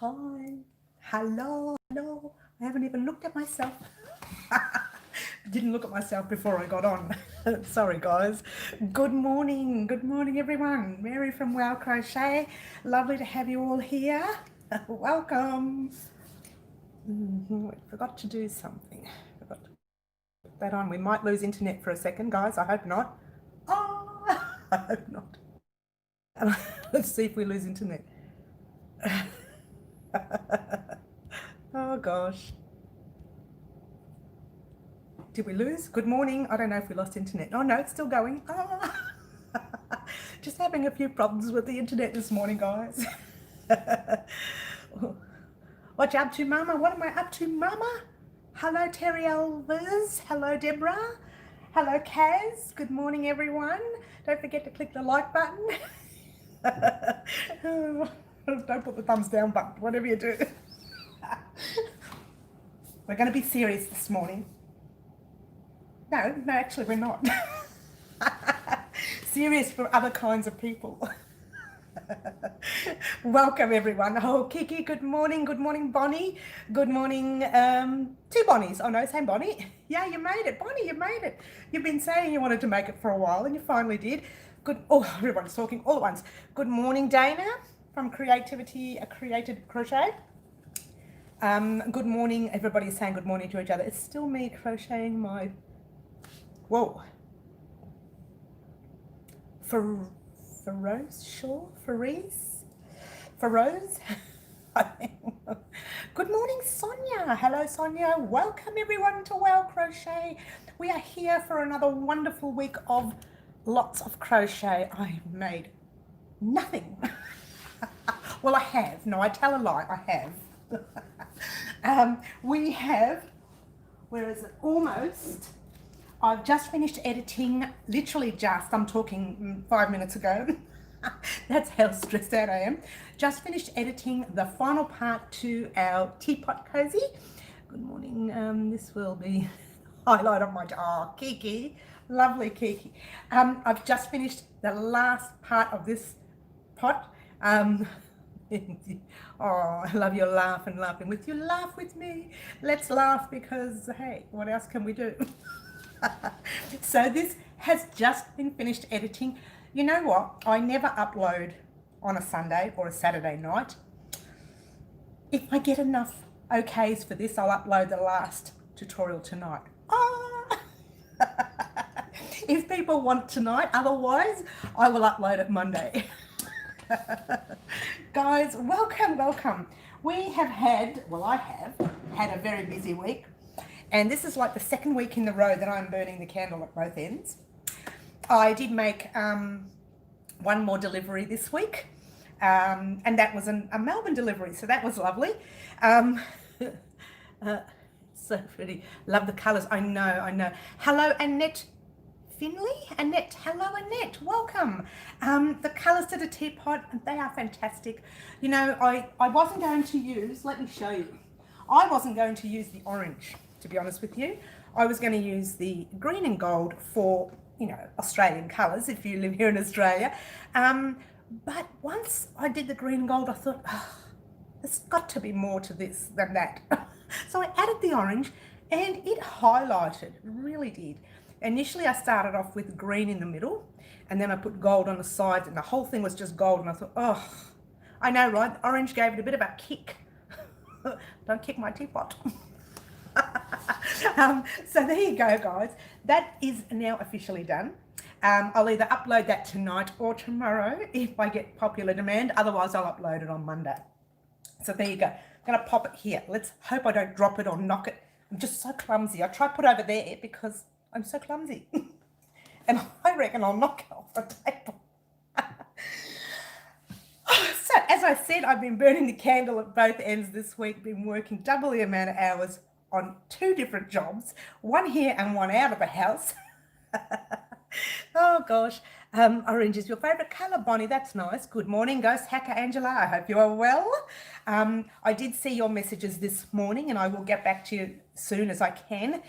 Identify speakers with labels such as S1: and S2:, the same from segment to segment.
S1: Hi. Hello. Hello. I haven't even looked at myself. Didn't look at myself before I got on. Sorry, guys. Good morning. Good morning, everyone. Mary from Wow Crochet. Lovely to have you all here. Welcome. Forgot to do something. Forgot to put that on. We might lose internet for a second, guys. I hope not. Oh, I hope not. Let's see if we lose internet. Oh gosh. Did we lose? Good morning. I don't know if we lost internet. Oh no, it's still going. Oh. Just having a few problems with the internet this morning, guys. What you up to, Mama? What am I up to, Mama? Hello, Terry Elvers. Hello, Deborah. Hello, Kaz. Good morning, everyone. Don't forget to click the like button. Don't put the thumbs down button, whatever you do. We're going to be serious this morning. No, actually we're not. Serious for other kinds of people. Welcome everyone. Oh, Kiki, good morning. Good morning, Bonnie. Good morning, two Bonnies. Oh no, same Bonnie. Yeah, you made it. Bonnie, you made it. You've been saying you wanted to make it for a while and you finally did. Good. Oh, everyone's talking all at once. Good morning, Dana from Creativity, Created Crochet. Good morning. Everybody's saying good morning to each other. It's still me crocheting my... Whoa. Feroz shawl? Feroz? Good morning, Sonia. Hello, Sonia. Welcome everyone to Wow Crochet. We are here for another wonderful week of lots of crochet. I made nothing. Well, I have. No, I tell a lie. I have. We have, where is it? Almost. I've just finished editing, literally just, I'm talking 5 minutes ago. That's how stressed out I am. Just finished editing the final part to our teapot cozy. Good morning. This will be highlight of my, oh, Kiki, lovely Kiki. I've just finished the last part of this pot. Oh, I love your laugh and laughing with you. Laugh with me. Let's laugh because, hey, what else can we do? So this has just been finished editing. You know what? I never upload on a Sunday or a Saturday night. If I get enough okays for this, I'll upload the last tutorial tonight. Ah! If people want tonight, otherwise I will upload it Monday. Guys, welcome. We have had, well, I have had a very busy week. And this is like the second week in a row that I'm burning the candle at both ends. I did make one more delivery this week. And that was a Melbourne delivery, so that was lovely. So pretty. Love the colours. I know. Hello, Annette Finley. Annette, hello, Annette. Welcome. The colours to the teapot, they are fantastic. You know, I wasn't going to use, let me show you. I wasn't going to use the orange, to be honest with you. I was going to use the green and gold for, you know, Australian colours if you live here in Australia. But once I did the green and gold, I thought, oh, there's got to be more to this than that. So I added the orange and it highlighted, really did. Initially I started off with green in the middle and then I put gold on the sides and the whole thing was just gold and I thought, oh, I know, right? The orange gave it a bit of a kick. Don't kick my teapot. So there you go, guys. That is now officially done. I'll either upload that tonight or tomorrow if I get popular demand. Otherwise, I'll upload it on Monday. So there you go. I'm going to pop it here. Let's hope I don't drop it or knock it. I'm just so clumsy. I try to put it over there because I'm so clumsy. And I reckon I'll knock it off the table. So, as I said, I've been burning the candle at both ends this week, been working double the amount of hours on 2 different jobs, one here and one out of the house. Oh gosh, orange is your favourite colour, Bonnie. That's nice. Good morning, Ghost Hacker Angela. I hope you are well. I did see your messages this morning and I will get back to you as soon as I can.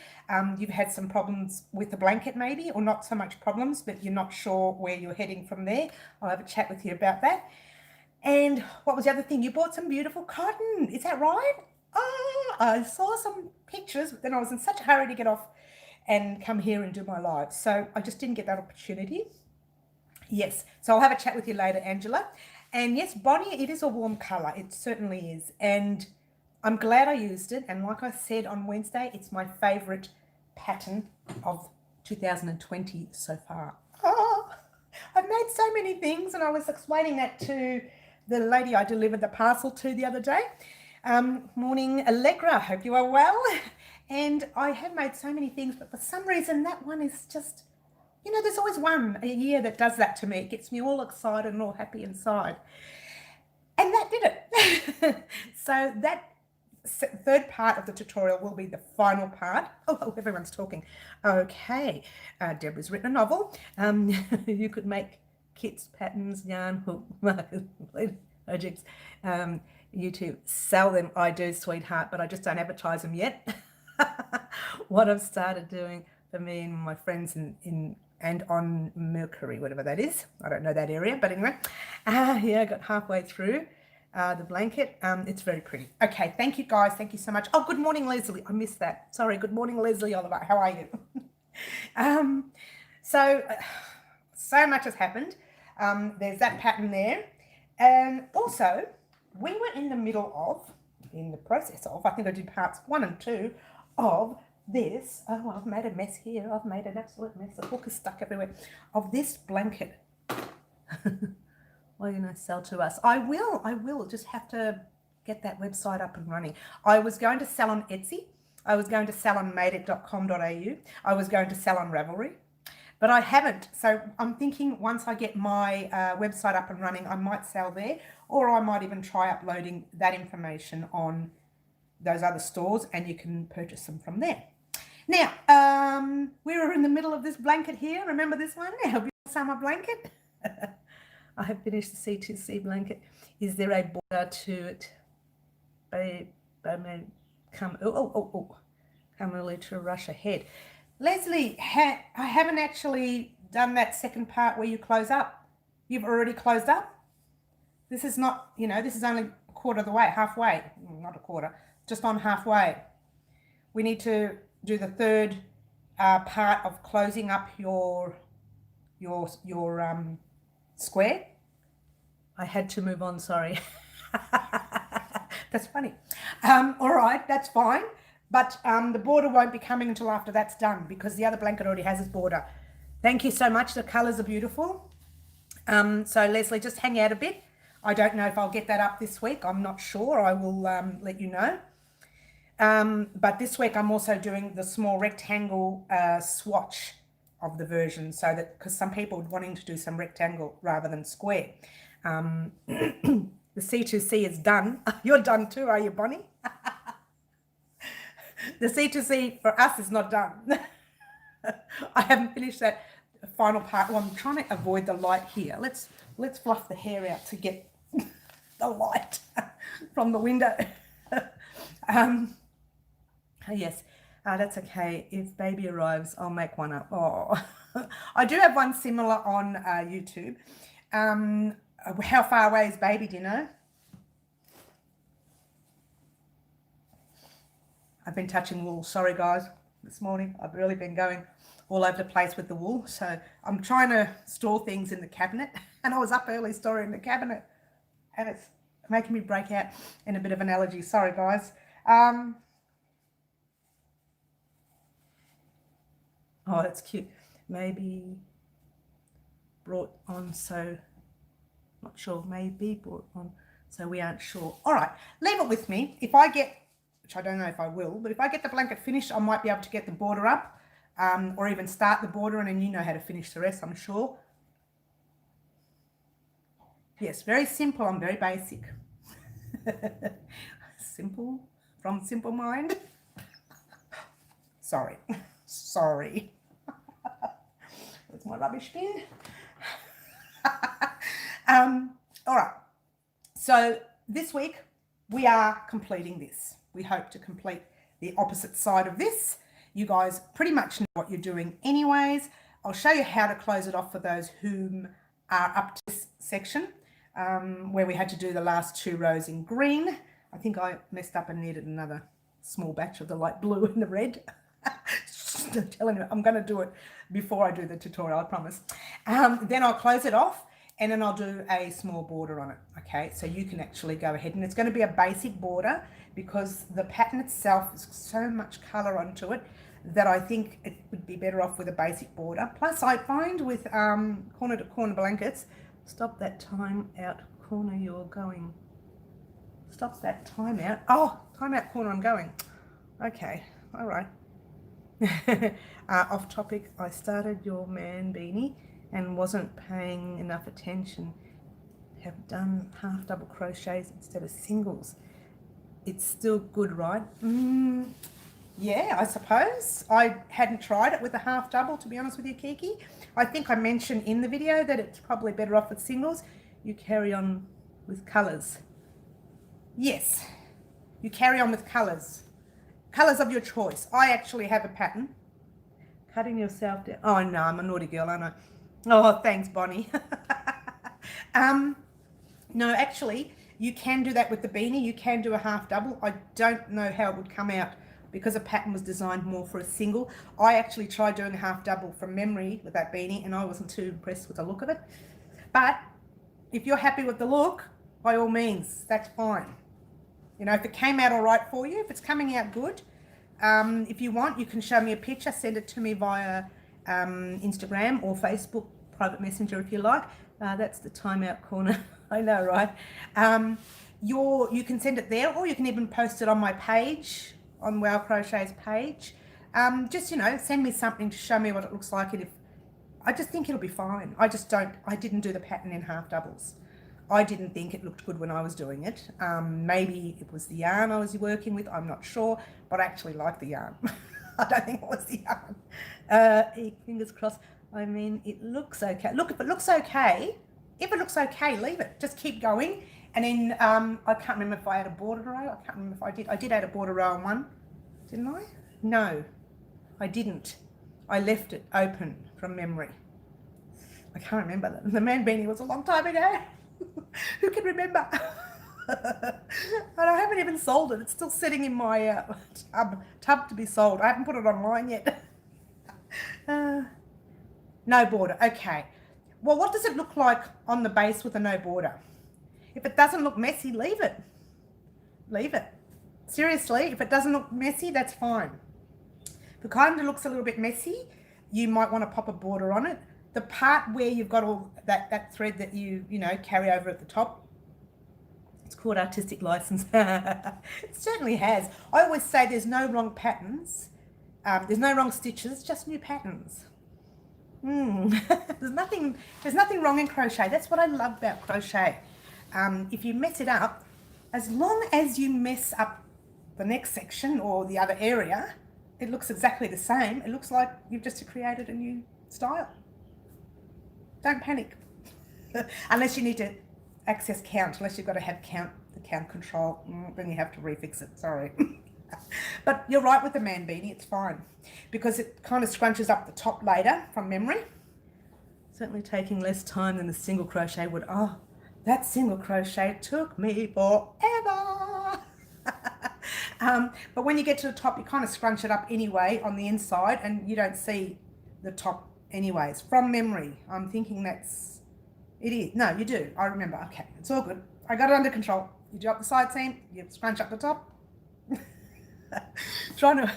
S1: You've had some problems with the blanket maybe, or not so much problems, but you're not sure where you're heading from there. I'll have a chat with you about that. And what was the other thing? You bought some beautiful cotton. Is that right? Oh, I saw some pictures, but then I was in such a hurry to get off and come here and do my live. So I just didn't get that opportunity. Yes, so I'll have a chat with you later, Angela. And yes, Bonnie, it is a warm colour. It certainly is. And I'm glad I used it. And like I said on Wednesday, it's my favourite pattern of 2020 so far. Oh, I've made so many things, and I was explaining that to the lady I delivered the parcel to the other day. Morning, Allegra. Hope you are well. And I have made so many things, but for some reason that one is just, you know, there's always one a year that does that to me. It gets me all excited and all happy inside. And that did it. So that third part of the tutorial will be the final part. Oh, everyone's talking. Okay, Deborah's written a novel. You could make kits, patterns, yarn, hook, projects. You to sell them. I do, sweetheart, but I just don't advertise them yet. What I've started doing for me and my friends and on Mercury, whatever that is. I don't know that area, but anyway. Yeah, I got halfway through the blanket. It's very pretty. Okay, thank you guys. Thank you so much. Oh, good morning, Leslie. I missed that. Sorry. Good morning, Leslie Oliver. How are you? So much has happened. There's that pattern there. And also, we were in the process of, I think I did parts 1 and 2 of this. Oh, I've made a mess here. I've made an absolute mess. The hook is stuck everywhere. Of this blanket. Well, you know, sell to us. I will just have to get that website up and running. I was going to sell on Etsy. I was going to sell on madeit.com.au. I was going to sell on Ravelry, but I haven't. So I'm thinking once I get my website up and running, I might sell there, or I might even try uploading that information on those other stores, and you can purchase them from there. Now, we were in the middle of this blanket here. Remember this one? Our summer blanket. I have finished the C2C blanket. Is there a border to it? Come early to rush ahead. Leslie, I haven't actually done that second part where you close up. You've already closed up. This is not, you know, this is only a quarter of the way, halfway. Not a quarter, just on halfway. We need to do the third part of closing up your square. I had to move on, sorry. That's funny. All right, that's fine. But the border won't be coming until after that's done, because the other blanket already has its border. Thank you so much. The colours are beautiful. So Leslie, just hang out a bit. I don't know if I'll get that up this week. I'm not sure. I will let you know. But this week I'm also doing the small rectangle swatch of the version, so that, because some people are wanting to do some rectangle rather than square. The C2C is done. You're done too, are you, Bonnie? The C2C for us is not done. I haven't finished that final part. Well, I'm trying to avoid the light here. Let's fluff the hair out to get the light from the window. Yes, that's okay. If baby arrives, I'll make one up. Oh, I do have one similar on YouTube. How far away is baby, do you know? I've been touching wool. Sorry, guys, this morning. I've really been going all over the place with the wool. So I'm trying to store things in the cabinet. And I was up early storing the cabinet. And it's making me break out in a bit of an allergy. Sorry, guys. Oh, that's cute. Maybe brought on, so not sure. Maybe brought on, so we aren't sure. All right, leave it with me. If I get, which I don't know if I will, but if I get the blanket finished, I might be able to get the border up, or even start the border, and then you know how to finish the rest, I'm sure. Yes, very simple. I'm very basic. Simple, from simple mind. Sorry. That's my rubbish bin. All right. So this week we are completing this. We hope to complete the opposite side of this. You guys pretty much know what you're doing anyways. I'll show you how to close it off for those whom are up to this section. where we had to do the last 2 rows in green. I think I messed up and needed another small batch of the light blue and the red. I'm telling you, I'm going to do it before I do the tutorial, I promise. Then I'll close it off and then I'll do a small border on it. Okay, so you can actually go ahead, and it's going to be a basic border because the pattern itself is so much color onto it that I think it would be better off with a basic border. Plus I find with corner to corner blankets, stop that time out corner you're going. Stop that time out. Oh, time out corner I'm going. Okay, all right. Off topic, I started your man beanie and wasn't paying enough attention. Have done half double crochets instead of singles. It's still good, right? Yeah, I suppose. I hadn't tried it with a half double, to be honest with you, Kiki. I think I mentioned in the video that it's probably better off with singles. You carry on with colours. Yes, you carry on with colours. Colours of your choice. I actually have a pattern. Cutting yourself down. Oh, no, I'm a naughty girl, aren't I? Oh, thanks, Bonnie. No, actually, you can do that with the beanie. You can do a half double. I don't know how it would come out because the pattern was designed more for a single. I actually tried doing a half double from memory with that beanie and I wasn't too impressed with the look of it. But if you're happy with the look, by all means, that's fine. You know, if it came out all right for you, if it's coming out good, if you want, you can show me a picture, send it to me via Instagram or Facebook, private messenger if you like. That's the timeout corner. I know, right? You can send it there, or you can even post it on my page, on Wow Crochet's page. Just, you know, send me something to show me what it looks like. And if I just think it'll be fine. I didn't do the pattern in half doubles. I didn't think it looked good when I was doing it. Maybe it was the yarn I was working with, I'm not sure, but I actually like the yarn. I don't think it was the yarn. Fingers crossed. I mean, it looks okay. Look, if it looks okay, leave it. Just keep going. And then I can't remember if I had a border row. I can't remember if I did. I did add a border row on one, didn't I? No, I didn't. I left it open from memory. I can't remember that. The man beanie was a long time ago. Who can remember? And I haven't even sold it. It's still sitting in my tub to be sold. I haven't put it online yet. No border. Okay. Well, what does it look like on the base with a no border? If it doesn't look messy, leave it. Leave it. Seriously, if it doesn't look messy, that's fine. If it kind of looks a little bit messy, you might want to pop a border on it. The part where you've got all that thread that you carry over at the top, it's called artistic license. It certainly has. I always say there's no wrong patterns. There's no wrong stitches, just new patterns. There's nothing wrong in crochet. That's what I love about crochet. If you mess it up, as long as you mess up the next section or the other area, it looks exactly the same. It looks like you've just created a new style. Don't panic. Unless you need to access count, unless you've got to have the count control, then you have to refix it, sorry. But you're right with the man beanie, it's fine. Because it kind of scrunches up the top later from memory. Certainly taking less time than the single crochet would. Oh, that single crochet took me forever. But when you get to the top, you kind of scrunch it up anyway on the inside and you don't see the top anyways. From memory, I'm thinking it is. No, you do. I remember. Okay, it's all good. I got it under control. You do up the side seam, you scrunch up the top. Trying to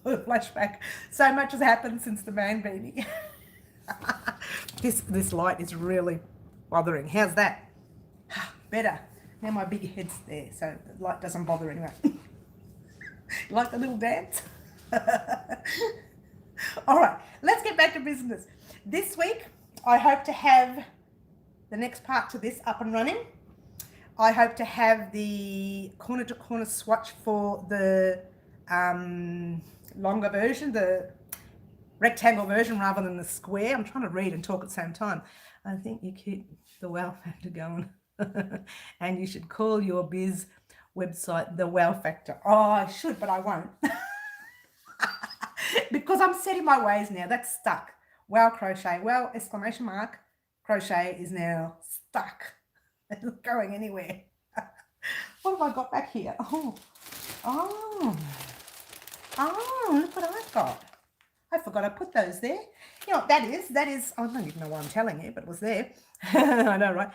S1: flashback. So much has happened since the man beanie. This light is really bothering. How's that? Better. Now my big head's there, so the light doesn't bother anyway. Like the little dance? All right, let's get back to business. This week, I hope to have the next part to this up and running. I hope to have the corner to corner swatch for the longer version, the rectangle version rather than the square. I'm trying to read and talk at the same time. I think you keep the wow factor going. And you should call your biz website the wow factor. Oh, I should, but I won't. Because I'm set in my ways now. That's stuck. Wow crochet. Well, exclamation mark. Crochet is now stuck. It's not going anywhere. What have I got back here? Oh, look what I've got. I forgot I put those there. You know what that is? That is, I don't even know why I'm telling you, but it was there. I know, right?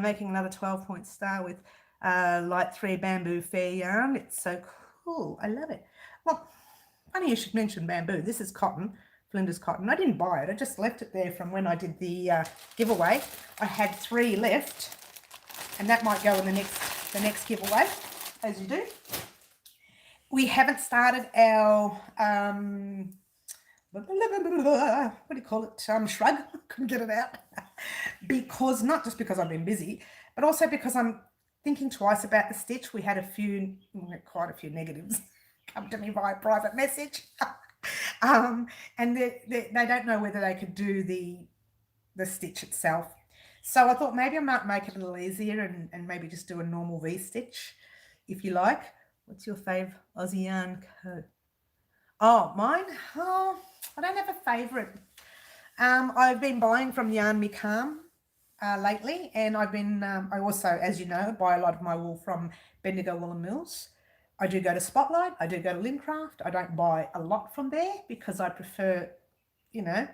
S1: Making another 12-point star with light 3 bamboo fair yarn. It's so cool. I love it. Well, funny you should mention bamboo. This is cotton, Flinders cotton. I didn't buy it. I just left it there from when I did the giveaway. I had 3 left, and that might go in the next giveaway, as you do. We haven't started our what do you call it? Shrug. Couldn't get it out because not just because I've been busy, but also because I'm thinking twice about the stitch. We had quite a few negatives come to me via private message, and they don't know whether they could do the stitch itself. So I thought maybe I might make it a little easier and maybe just do a normal V-stitch, if you like. What's your fave Aussie yarn co? Oh, mine? Oh, I don't have a favourite. I've been buying from Yarn Me Calm lately, and I've been, I also, as you know, buy a lot of my wool from Bendigo Woolen Mills. I do go to Spotlight, I do go to Lincraft. I don't buy a lot from there because I prefer, you know,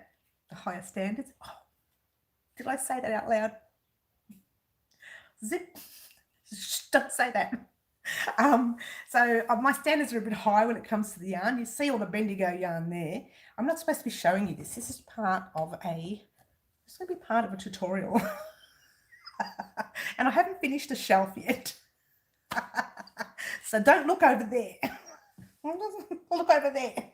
S1: the higher standards. Oh, did I say that out loud? Zip. Don't say that. So my standards are a bit high when it comes to the yarn. You see all the Bendigo yarn there. I'm not supposed to be showing you this. This is part of it's going to be part of a tutorial. And I haven't finished the shelf yet. So don't look over there. Look over there.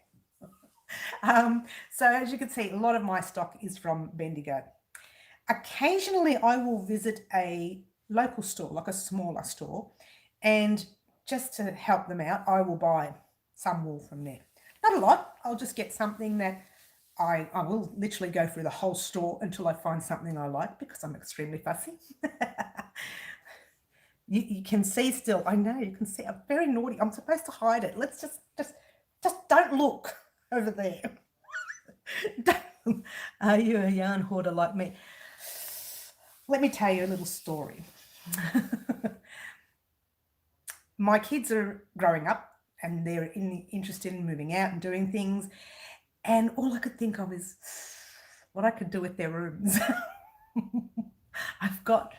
S1: So as you can see, a lot of my stock is from Bendigo. Occasionally I will visit a local store, like a smaller store, and just to help them out, I will buy some wool from there. Not a lot. I'll just get something that I will literally go through the whole store until I find something I like because I'm extremely fussy. You can see still. I know you can see. I'm very naughty. I'm supposed to hide it. Let's just don't look over there. Are you a yarn hoarder like me? Let me tell you a little story. My kids are growing up and they're interested in moving out and doing things, and all I could think of is what I could do with their rooms. I've got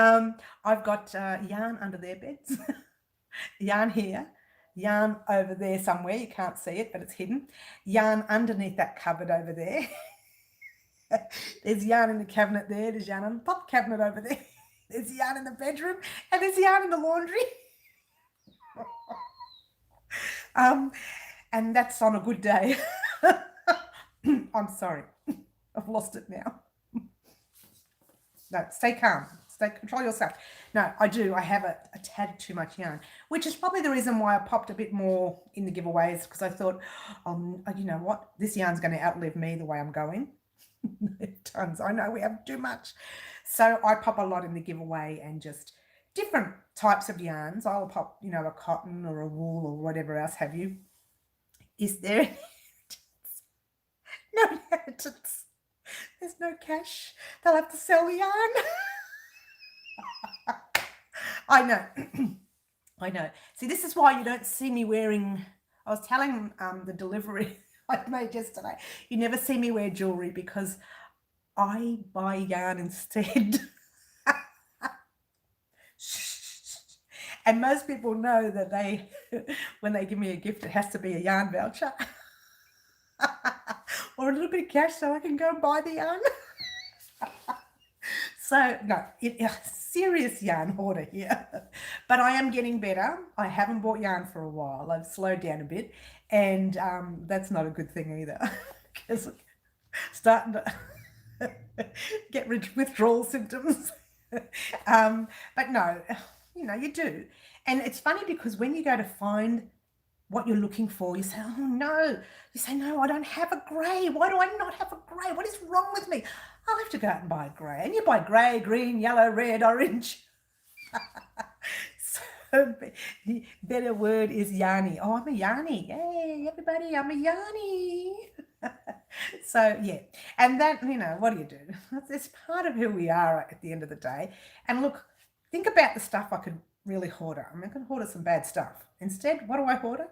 S1: yarn under their beds, yarn here, yarn over there somewhere, you can't see it but it's hidden, yarn underneath that cupboard over there. There's yarn in the cabinet there, there's yarn on the top cabinet over there. There's yarn in the bedroom, and there's yarn in the laundry. And that's on a good day. I'm sorry. I've lost it now. No, stay calm. Control yourself. No, I do. I have a tad too much yarn, which is probably the reason why I popped a bit more in the giveaways, because I thought, you know what? This yarn's going to outlive me the way I'm going. Tons. I know we have too much. So I pop a lot in the giveaway and just different types of yarns. I'll pop, you know, a cotton or a wool or whatever else have you. Is there no inheritance? There's no cash. They'll have to sell the yarn. I know. I know. See, this is why you don't see me wearing, I was telling the delivery I made yesterday, you never see me wear jewelry because I buy yarn instead. And most people know that when they give me a gift, it has to be a yarn voucher or a little bit of cash so I can go and buy the yarn. So no, serious yarn hoarder here, but I am getting better. I haven't bought yarn for a while. I've slowed down a bit, and that's not a good thing either, because starting to get withdrawal symptoms. But no, you know, you do. And it's funny because when you go to find what you're looking for, you say, oh no, you say, no, I don't have a grey. Why do I not have a grey? What is wrong with me? I'll have to go out and buy a grey. And you buy grey, green, yellow, red, orange. The better word is yarny. Oh, I'm a yarny. Hey, everybody, I'm a yarny. So, yeah. And that, what do you do? It's part of who we are at the end of the day. And look, think about the stuff I could really hoarder. I can hoarder some bad stuff. Instead, what do I hoarder?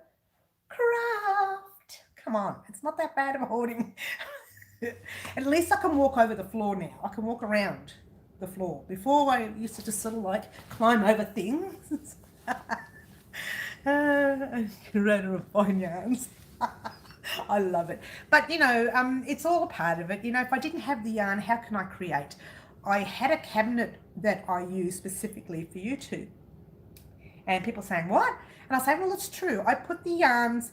S1: Craft. Come on, it's not that bad of a hoarding. At least I can walk over the floor now. I can walk around the floor. Before I used to just sort of like climb over things. Curator of fine yarns. I love it. But, it's all part of it. If I didn't have the yarn, how can I create? I had a cabinet that I use specifically for YouTube. And people saying, what? And I say, well, it's true. I put the yarns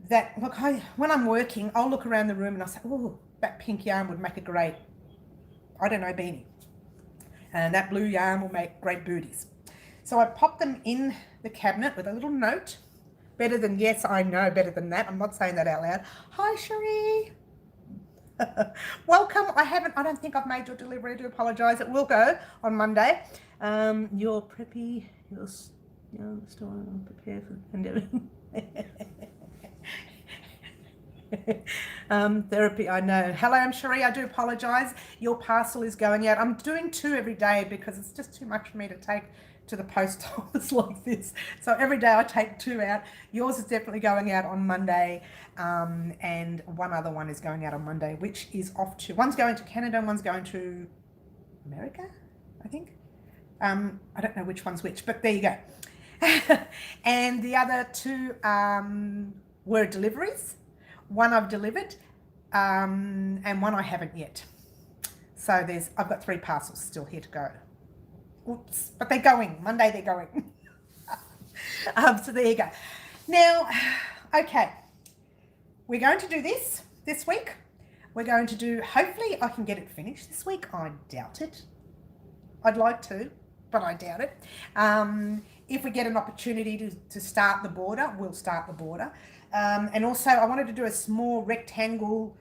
S1: that, look, when I'm working, I'll look around the room and I'll say, oh, that pink yarn would make a great, I don't know, beanie. And that blue yarn will make great booties. So I pop them in the cabinet with a little note. Better than, yes, I know, better than that. I'm not saying that out loud. Hi, Cherie. Welcome. I don't think I've made your delivery. I do apologise. It will go on Monday. You're preppy. You're still prepared for the pandemic. Therapy, I know. Hello, I'm Cherie. I do apologise. Your parcel is going out. I'm doing 2 every day because it's just too much for me to take to the post office like this. So every day I take 2 out. Yours is definitely going out on Monday, and one other one is going out on Monday, which is off to, one's going to Canada and one's going to America, I think. I don't know which one's which, but there you go. And the other 2 were deliveries. One I've delivered, and one I haven't yet. So I've got 3 parcels still here to go. Oops, but they're going. Monday they're going. So there you go. Now, okay, we're going to do this week. We're going to do, hopefully I can get it finished this week. I doubt it. I'd like to, but I doubt it. If we get an opportunity to start the border, we'll start the border. And also I wanted to do a small rectangle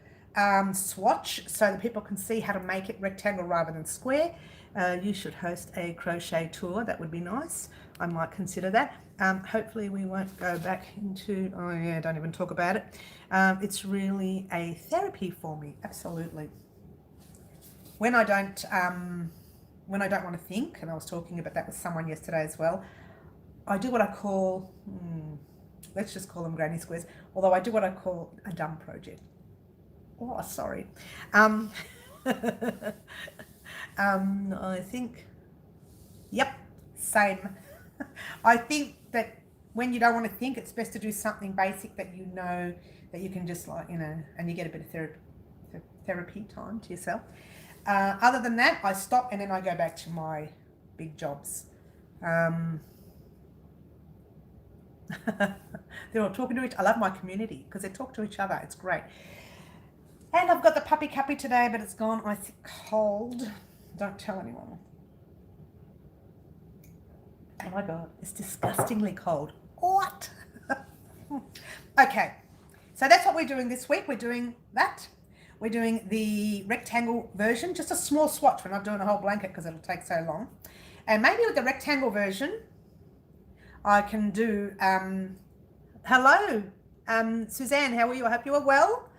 S1: swatch so that people can see how to make it rectangle rather than square. You should host a crochet tour. That would be nice. I might consider that. Hopefully we won't go back into, oh yeah, don't even talk about it. It's really a therapy for me, absolutely. When I don't want to think, and I was talking about that with someone yesterday as well, I do what I call, let's just call them granny squares, although I do what I call a dumb project. Oh, sorry. I think, yep, same. I think that when you don't want to think, it's best to do something basic that you know that you can just and you get a bit of therapy time to yourself. Other than that, I stop and then I go back to my big jobs. They're all talking to each other. I love my community because they talk to each other. It's great. And I've got the puppy cuppy today, but it's gone, I think, cold. Don't tell anyone. Oh my God, it's disgustingly cold. What? Okay, so that's what we're doing this week. We're doing that. We're doing the rectangle version, just a small swatch. We're not doing a whole blanket because it'll take so long. And maybe with the rectangle version, I can do, hello, Suzanne, how are you? I hope you are well.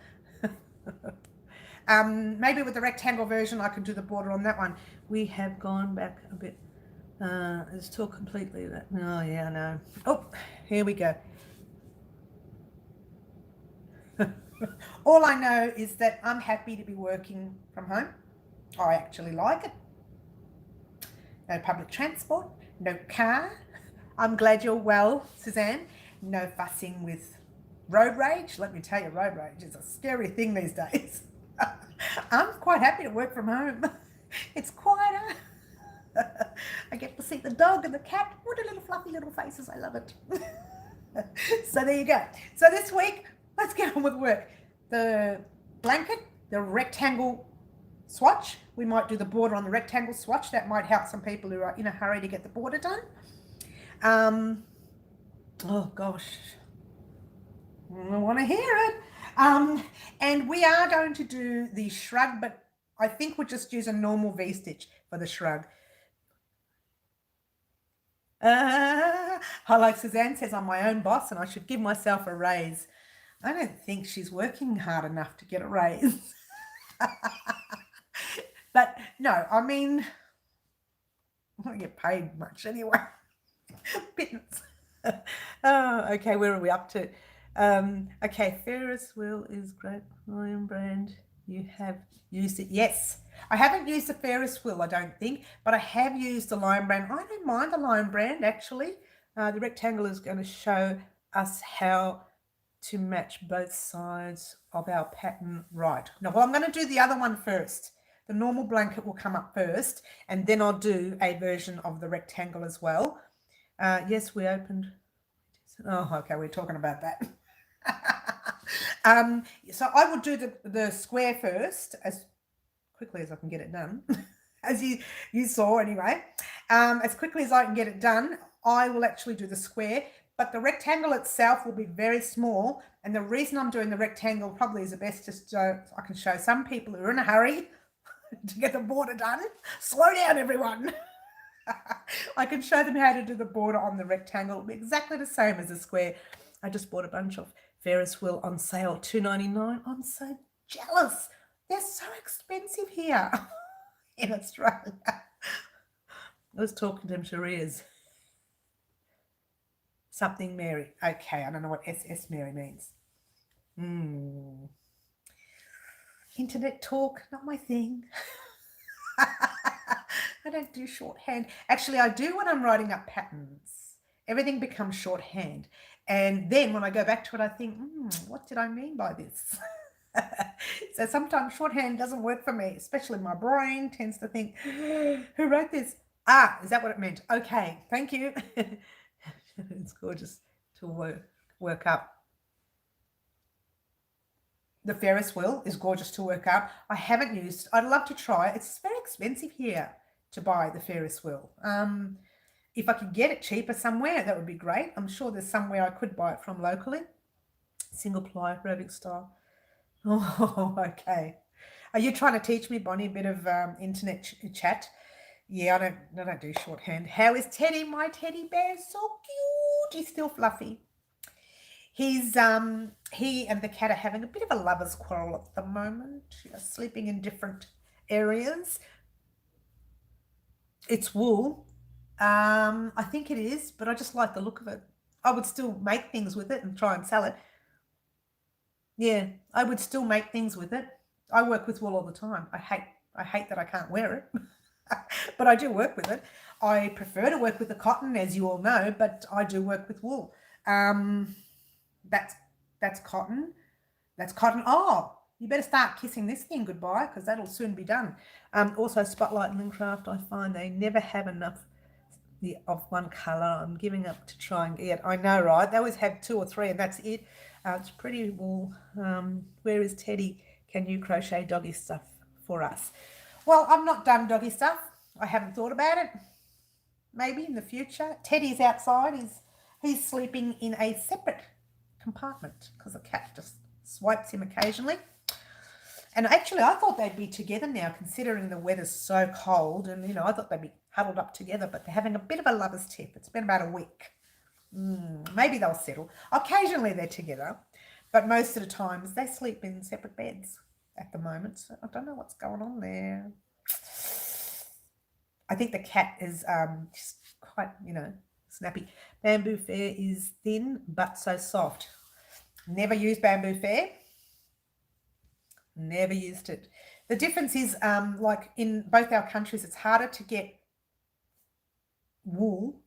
S1: Maybe with the rectangle version, I can do the border on that one. We have gone back a bit. It's still completely that. Oh, yeah, no. Oh, here we go. All I know is that I'm happy to be working from home. I actually like it. No public transport, no car. I'm glad you're well, Suzanne. No fussing with road rage. Let me tell you, road rage is a scary thing these days. I'm quite happy to work from home. It's quieter. I get to see the dog and the cat. What a little fluffy little faces. I love it. So there you go. So this week, let's get on with work. The blanket, the rectangle swatch. We might do the border on the rectangle swatch. That might help some people who are in a hurry to get the border done. Oh gosh, I want to hear it. And we are going to do the shrug, but I think we'll just use a normal V-stitch for the shrug. Like Suzanne says, I'm my own boss and I should give myself a raise. I don't think she's working hard enough to get a raise. But no, I mean, I don't get paid much anyway. Pittance. Oh, okay, where are we up to? Okay, Ferris wheel is great Lion brand. You have used it. Yes, I haven't used the Ferris wheel, I don't think, but I have used the Lion brand. I don't mind the Lion brand, actually. The rectangle is going to show us how to match both sides of our pattern right. Now, well, I'm going to do the other one first. The normal blanket will come up first, and then I'll do a version of the rectangle as well. Yes, we opened. Oh, okay, we're talking about that. So I will do the square first as quickly as I can get it done. As you saw anyway. As quickly as I can get it done, I will actually do the square, but the rectangle itself will be very small. And the reason I'm doing the rectangle probably is the best just so I can show some people who are in a hurry to get the border done. Slow down, everyone. I can show them how to do the border on the rectangle. It'll be exactly the same as the square. I just bought a bunch of Ferris wheel on sale, $2.99. I'm so jealous. They're so expensive here in Australia. I was talking to Sharia's. Something Mary. Okay, I don't know what SS Mary means. Internet talk, not my thing. I don't do shorthand. Actually, I do when I'm writing up patterns. Everything becomes shorthand. And then when I go back to it, I think, what did I mean by this? So sometimes shorthand doesn't work for me, especially my brain tends to think, who wrote this? Ah, is that what it meant? Okay, thank you. It's gorgeous to work up. The Ferris wheel is gorgeous to work up. I haven't used, I'd love to try it. It's very expensive here to buy the Ferris wheel. If I could get it cheaper somewhere, that would be great. I'm sure there's somewhere I could buy it from locally. Single ply, roving style. Oh, okay. Are you trying to teach me, Bonnie, a bit of internet chat? Yeah, I don't do shorthand. How is Teddy, my teddy bear? So cute. He's still fluffy. He's he and the cat are having a bit of a lover's quarrel at the moment. Sleeping in different areas. It's wool. I think it is, but I just like the look of it. I would still make things with it and try and sell it. Yeah, I would still make things with it. I work with wool all the time. I hate that I can't wear it. But I do work with it. I prefer to work with the cotton, as you all know, but I do work with wool. That's cotton. That's cotton. Oh, you better start kissing this thing goodbye because that'll soon be done. Also, Spotlight and Lincraft, I find they never have enough of one colour. I'm giving up to try and get. I know, right? They always have 2 or 3 and that's it. It's pretty wool. Where is Teddy? Can you crochet doggy stuff for us? Well, I've not done doggy stuff. I haven't thought about it. Maybe in the future. Teddy's outside. He's sleeping in a separate compartment because the cat just swipes him occasionally. And actually, I thought they'd be together now, considering the weather's so cold. And, you know, I thought they'd be huddled up together, but they're having a bit of a lover's tip. It's been about a week. Maybe they'll settle. Occasionally they're together, but most of the times they sleep in separate beds at the moment. So I don't know what's going on there. I think the cat is just quite, you know, snappy. Bamboo Fair is thin but so soft. Never used Bamboo Fair. Never used it. The difference is, like in both our countries, it's harder to get wool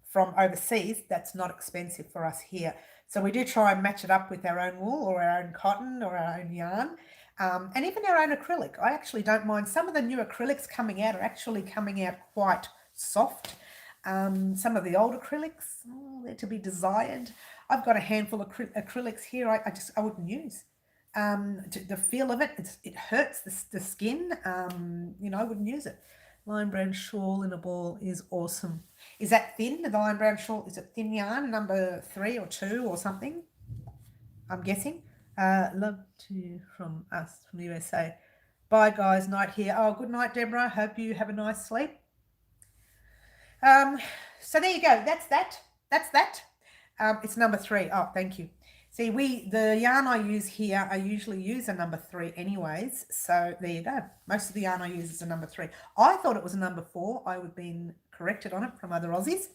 S1: from overseas that's not expensive for us here. So we do try and match it up with our own wool or our own cotton or our own yarn. And even our own acrylic. I actually don't mind. Some of the new acrylics coming out are actually coming out quite soft. Some of the old acrylics, they're to be desired. I've got a handful of acrylics here I wouldn't use. The feel of it, it hurts the skin. You know, I wouldn't use it. Lion Brown shawl in a ball is awesome. Is that thin? The Lion Brown shawl, is it thin yarn, number 3 or 2 or something? I'm guessing. Love to from us from the USA. Bye guys, night here. Oh, good night, Deborah. Hope you have a nice sleep. So there you go. That's that. That's that. It's number 3. Oh, thank you. See, the yarn I use here, I usually use a number 3 anyways. So there you go. Most of the yarn I use is a number 3. I thought it was a number 4. I would have been corrected on it from other Aussies.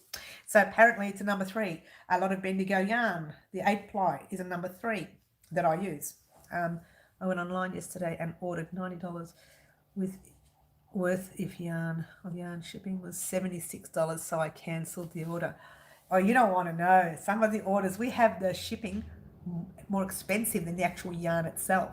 S1: So apparently it's a number 3. A lot of Bendigo yarn, the 8 ply, is a number 3 that I use. I went online yesterday and ordered $90 with worth of yarn shipping was $76, so I cancelled the order. Oh, you don't want to know. Some of the orders, we have the shipping more expensive than the actual yarn itself.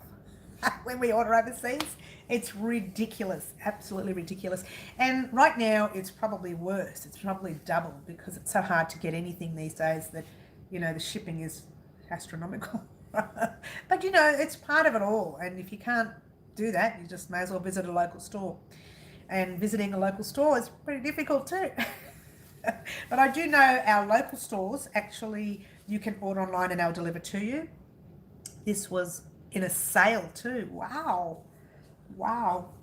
S1: When we order overseas, it's ridiculous, absolutely ridiculous. And right now, it's probably worse. It's probably double because it's so hard to get anything these days that, you know, the shipping is astronomical. But, you know, it's part of it all. And if you can't do that, you just may as well visit a local store. And visiting a local store is pretty difficult too. But I do know our local stores, actually, you can order online and they'll deliver to you. This was in a sale too. Wow. Wow.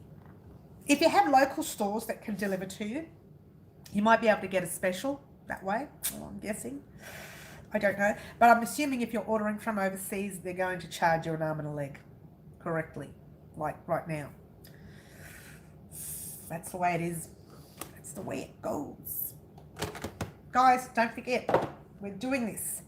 S1: If you have local stores that can deliver to you, you might be able to get a special that way, I'm guessing. I don't know. But I'm assuming if you're ordering from overseas, they're going to charge you an arm and a leg correctly, like right now. That's the way it is. That's the way it goes. Guys, don't forget, we're doing this.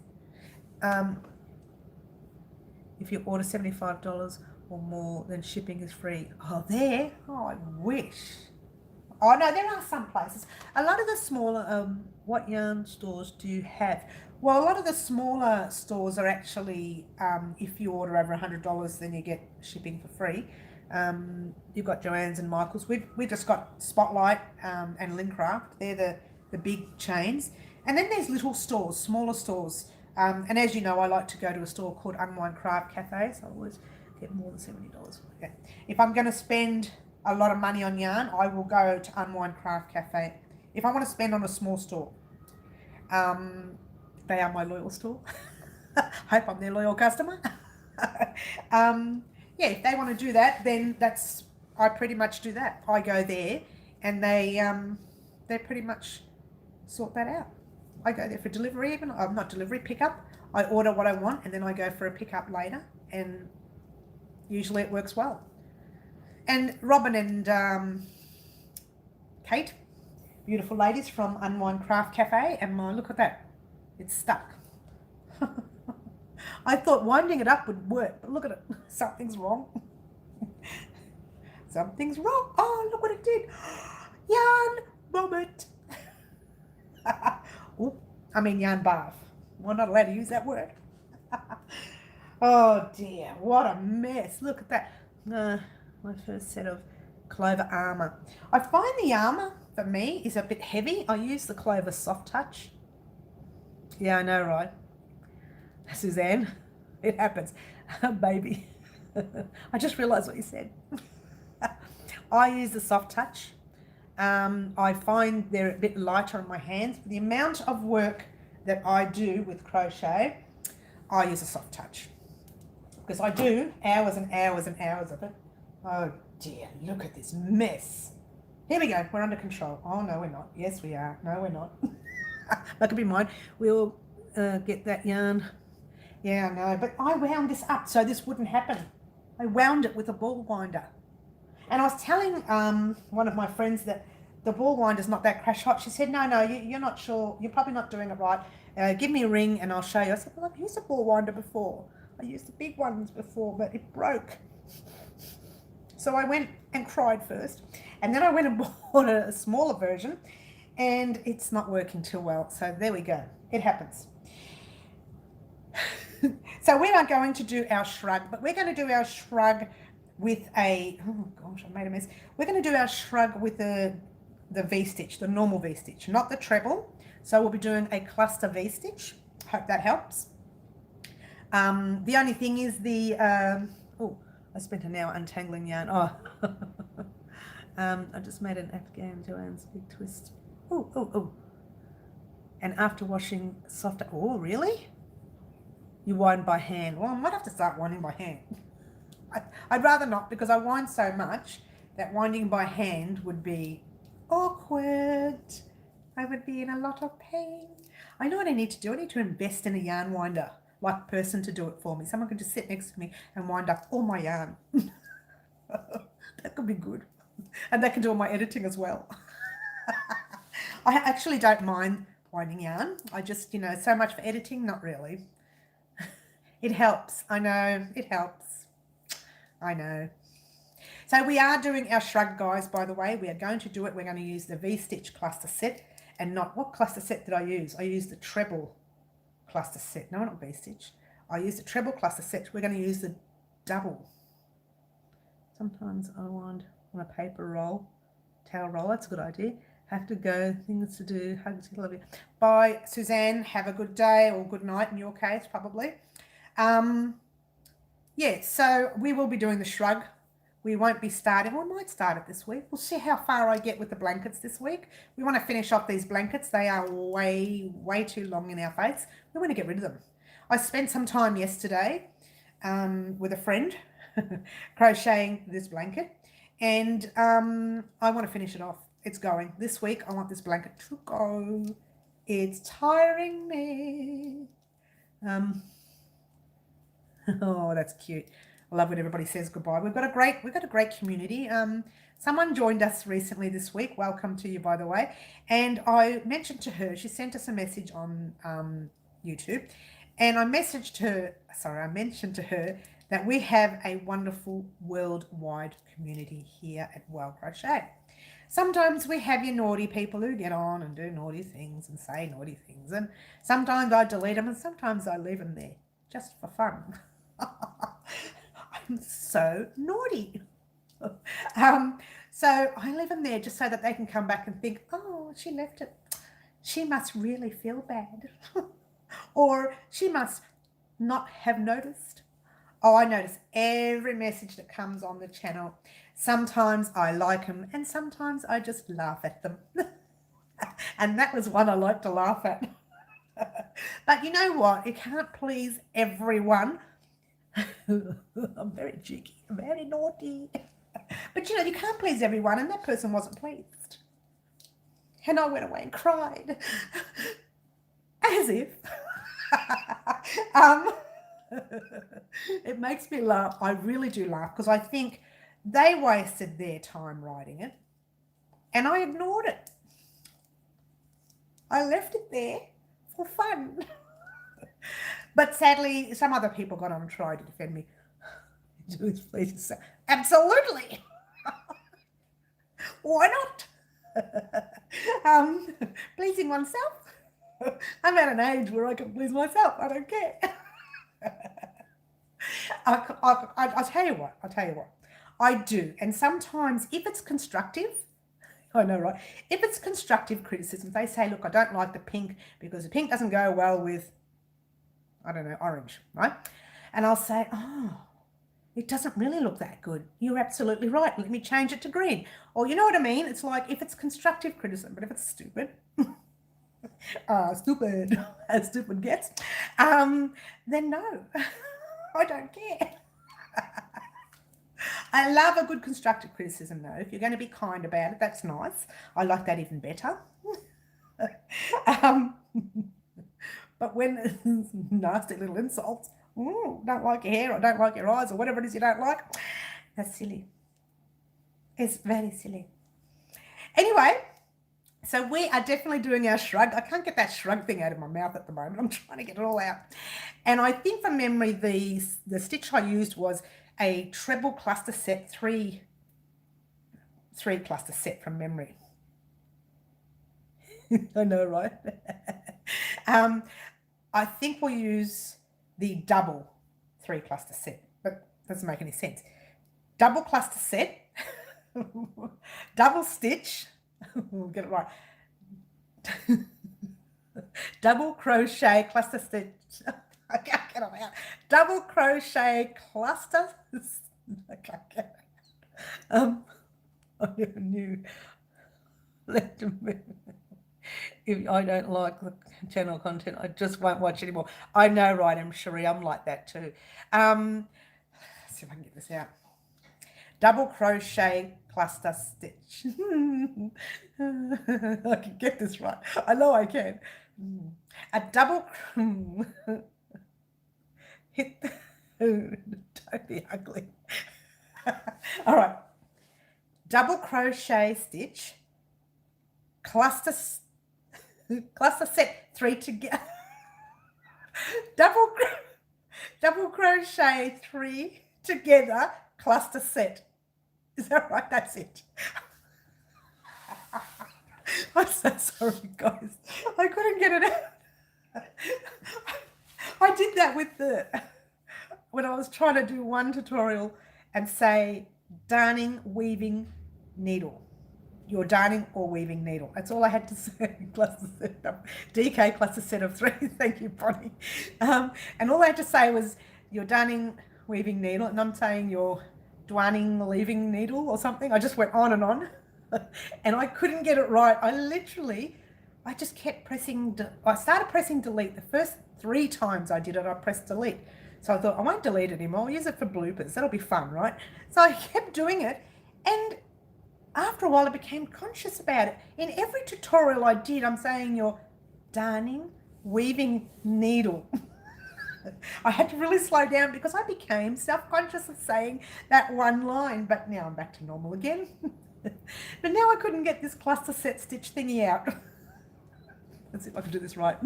S1: If you order $75 or more, then shipping is free. Oh, there? Oh, I wish. Oh, no, there are some places. A lot of the smaller, what yarn stores do you have? Well, a lot of the smaller stores are actually, if you order over $100, then you get shipping for free. You've got Joann's and Michael's. We've just got Spotlight and Lincraft. They're the big chains. And then there's little stores, smaller stores. And as you know, I like to go to a store called Unwind Craft Cafe, so I always get more than $70. Okay. If I'm going to spend a lot of money on yarn, I will go to Unwind Craft Cafe. If I want to spend on a small store, they are my loyal store. Hope I'm their loyal customer. Yeah, if they want to do that, then I pretty much do that. I go there, and they pretty much sort that out. I go there for delivery, even not delivery, pickup. I order what I want, and then I go for a pickup later, and usually it works well. And Robin and Kate, beautiful ladies from Unwind Craft Cafe, and look at that, it's stuck. I thought winding it up would work, but look at it, something's wrong. Something's wrong. Oh, look what it did. Yarn vomit. Oh, I mean yarn bath. We're not allowed to use that word. Oh dear, what a mess. Look at that. My first set of Clover armour. I find the armour for me is a bit heavy. I use the Clover Soft Touch. Yeah, I know, right? Suzanne, it happens. Baby. I just realised what you said. I use the Soft Touch. I find they're a bit lighter on my hands. For the amount of work that I do with crochet, I use a Soft Touch. Because I do hours and hours and hours of it. Oh dear, look at this mess. Here we go, we're under control. Oh no, we're not. Yes, we are. No, we're not. That could be mine. We'll get that yarn. Yeah, I know, but I wound this up so this wouldn't happen. I wound it with a ball winder. And I was telling one of my friends that the ball winder's not that crash hot. She said, no, you're not sure. You're probably not doing it right. Give me a ring and I'll show you. I said, well, I've used a ball winder before. I used the big ones before, but it broke. So I went and cried first. And then I went and bought a smaller version. And it's not working too well. So there we go. It happens. So we are going to do our shrug. But we're going to do our shrug with a, oh gosh, I made a mess. We're going to do our shrug with the V-stitch, the normal V-stitch, not the treble. So we'll be doing a cluster V-stitch. Hope that helps. The only thing is oh, I spent an hour untangling yarn. Oh, I just made an Afghan Joann's big twist. Oh. And after washing softer, oh, really? You wind by hand. Well, I might have to start winding by hand. I'd rather not because I wind so much that winding by hand would be awkward. I would be in a lot of pain. I know what I need to do. I need to invest in a yarn winder, like person to do it for me. Someone can just sit next to me and wind up all my yarn. That could be good. And they can do all my editing as well. I actually don't mind winding yarn. I just, so much for editing, not really. It helps. I know, it helps. I know. So we are doing our shrug, guys, by the way. We are going to do it. We're going to use the V-stitch cluster set and not, what cluster set did I use? I used the treble cluster set. No, not V-stitch. I used the treble cluster set. We're going to use the double. Sometimes I wind on a paper roll, towel roll. That's a good idea. Have to go, things to do, hugs, love you. Bye, Suzanne. Have a good day or good night in your case, probably. Yeah, so we will be doing the shrug. We won't be starting, or I might start it this week. We'll see how far I get with the blankets this week. We want to finish off these blankets. They are way, way too long in our face. We want to get rid of them. I spent some time yesterday with a friend crocheting this blanket, and I want to finish it off. It's going. This week, I want this blanket to go. It's tiring me. Oh, that's cute. I love when everybody says goodbye. We've got a great community. Someone joined us recently this week. Welcome to you, by the way. And I mentioned to her, she sent us a message on YouTube, and I mentioned to her that we have a wonderful worldwide community here at Wild Crochet. Sometimes we have your naughty people who get on and do naughty things and say naughty things, and sometimes I delete them and sometimes I leave them there just for fun. I'm so naughty. So I leave them there just so that they can come back and think, oh, she left it. She must really feel bad. Or she must not have noticed. Oh, I notice every message that comes on the channel. Sometimes I like them and sometimes I just laugh at them. And that was one I like to laugh at. But you know what? You can't please everyone. I'm very cheeky, I'm very naughty. But you can't please everyone, and that person wasn't pleased. And I went away and cried. As if. It makes me laugh. I really do laugh because I think they wasted their time writing it and I ignored it. I left it there for fun. But sadly, some other people got on and tried to defend me. Please, absolutely. Why not? Pleasing oneself. I'm at an age where I can please myself. I don't care. I'll tell you what. I do. And sometimes if it's constructive, I know, right? If it's constructive criticism, they say, look, I don't like the pink because the pink doesn't go well with, I don't know, orange, right? And I'll say, oh, it doesn't really look that good. You're absolutely right. Let me change it to green. Or you know what I mean? It's like if it's constructive criticism, but if it's stupid, stupid as stupid gets, then no, I don't care. I love a good constructive criticism though. If you're going to be kind about it, that's nice. I like that even better. But when nasty little insults, don't like your hair or don't like your eyes or whatever it is you don't like, that's silly. It's very silly. Anyway, so we are definitely doing our shrug. I can't get that shrug thing out of my mouth at the moment. I'm trying to get it all out. And I think from memory, the stitch I used was a treble cluster set, three cluster set from memory. I know, right? I think we'll use the double 3 cluster set, but doesn't make any sense. Double cluster set, double stitch, we'll get it right. Double crochet cluster stitch. I can't get it out. Double crochet cluster. I can't get it. I never knew. If I don't like the channel content, I just won't watch anymore. I know, right, Cherie, I'm like that too. Let's see if I can get this out. Double crochet cluster stitch. I can get this right. I know I can. A double hit. Don't be ugly. All right. Double crochet stitch, cluster set 3 together. double crochet 3 together, cluster set. Is that right? That's it. I'm so sorry, guys. I couldn't get it out. I did that with when I was trying to do one tutorial and say darning, weaving, needle. Your darning or weaving needle. That's all I had to say. Cluster set up. DK cluster set of 3. Thank you, Bonnie. And all I had to say was your darning, weaving needle, and I'm saying your darning, leaving needle or something. I just went on and on, and I couldn't get it right. I just kept pressing. I started pressing delete. The first 3 times I did it, I pressed delete. So I thought, I won't delete it anymore. I'll use it for bloopers. That'll be fun, right? So I kept doing it, and after a while I became conscious about it. In every tutorial I did, I'm saying your darning, weaving needle. I had to really slow down because I became self-conscious of saying that one line, but now I'm back to normal again. But now I couldn't get this cluster set stitch thingy out. Let's see if I can do this right.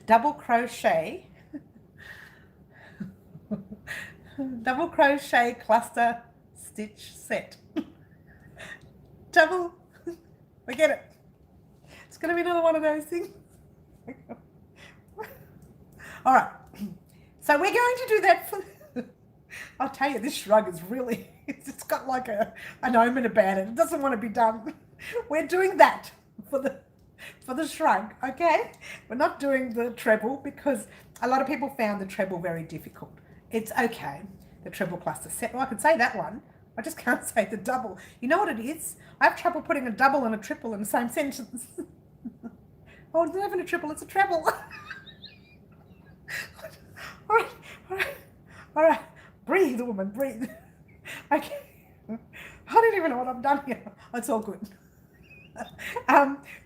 S1: Double crochet. Double crochet cluster stitch set. Double, forget it. It's going to be another one of those things. All right. So we're going to do that for, I'll tell you, this shrug is really, it's got like an omen about it. It doesn't want to be done. We're doing that for the shrug, okay? We're not doing the treble because a lot of people found the treble very difficult. It's okay, the treble cluster set. Well, I could say that one. I just can't say the double. You know what it is? I have trouble putting a double and a triple in the same sentence. Oh, it's not even a triple, it's a treble. All right. Breathe, woman, breathe. Okay. I don't even know what I've done here. It's all good.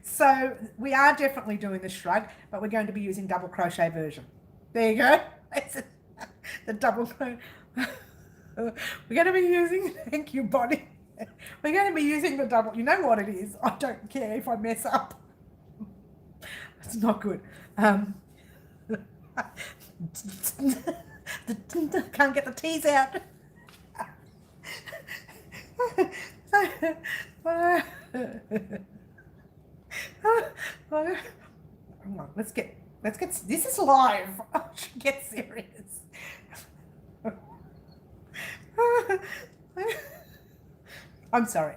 S1: So we are definitely doing the shrug, but we're going to be using double crochet version. There you go. It's the double crochet. We're going to be using, thank you, Bonnie. We're going to be using the double. You know what it is. I don't care if I mess up. It's not good. Can't get the T's out. Come on, let's get, this is live. I should get serious. I'm sorry.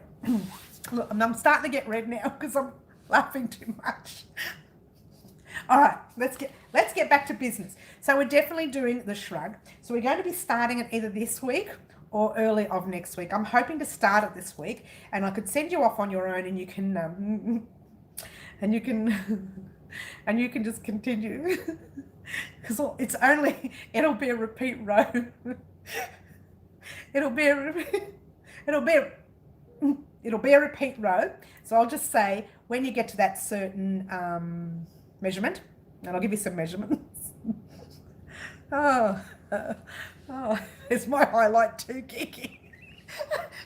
S1: Look, I'm starting to get red now because I'm laughing too much. All right, let's get back to business. So we're definitely doing the shrug. So we're going to be starting it either this week or early of next week. I'm hoping to start it this week, and I could send you off on your own, and you can and you can just continue because it'll be a repeat row. It'll be a repeat row. So I'll just say when you get to that certain measurement, and I'll give you some measurements. Oh, it's my highlight too, Kiki.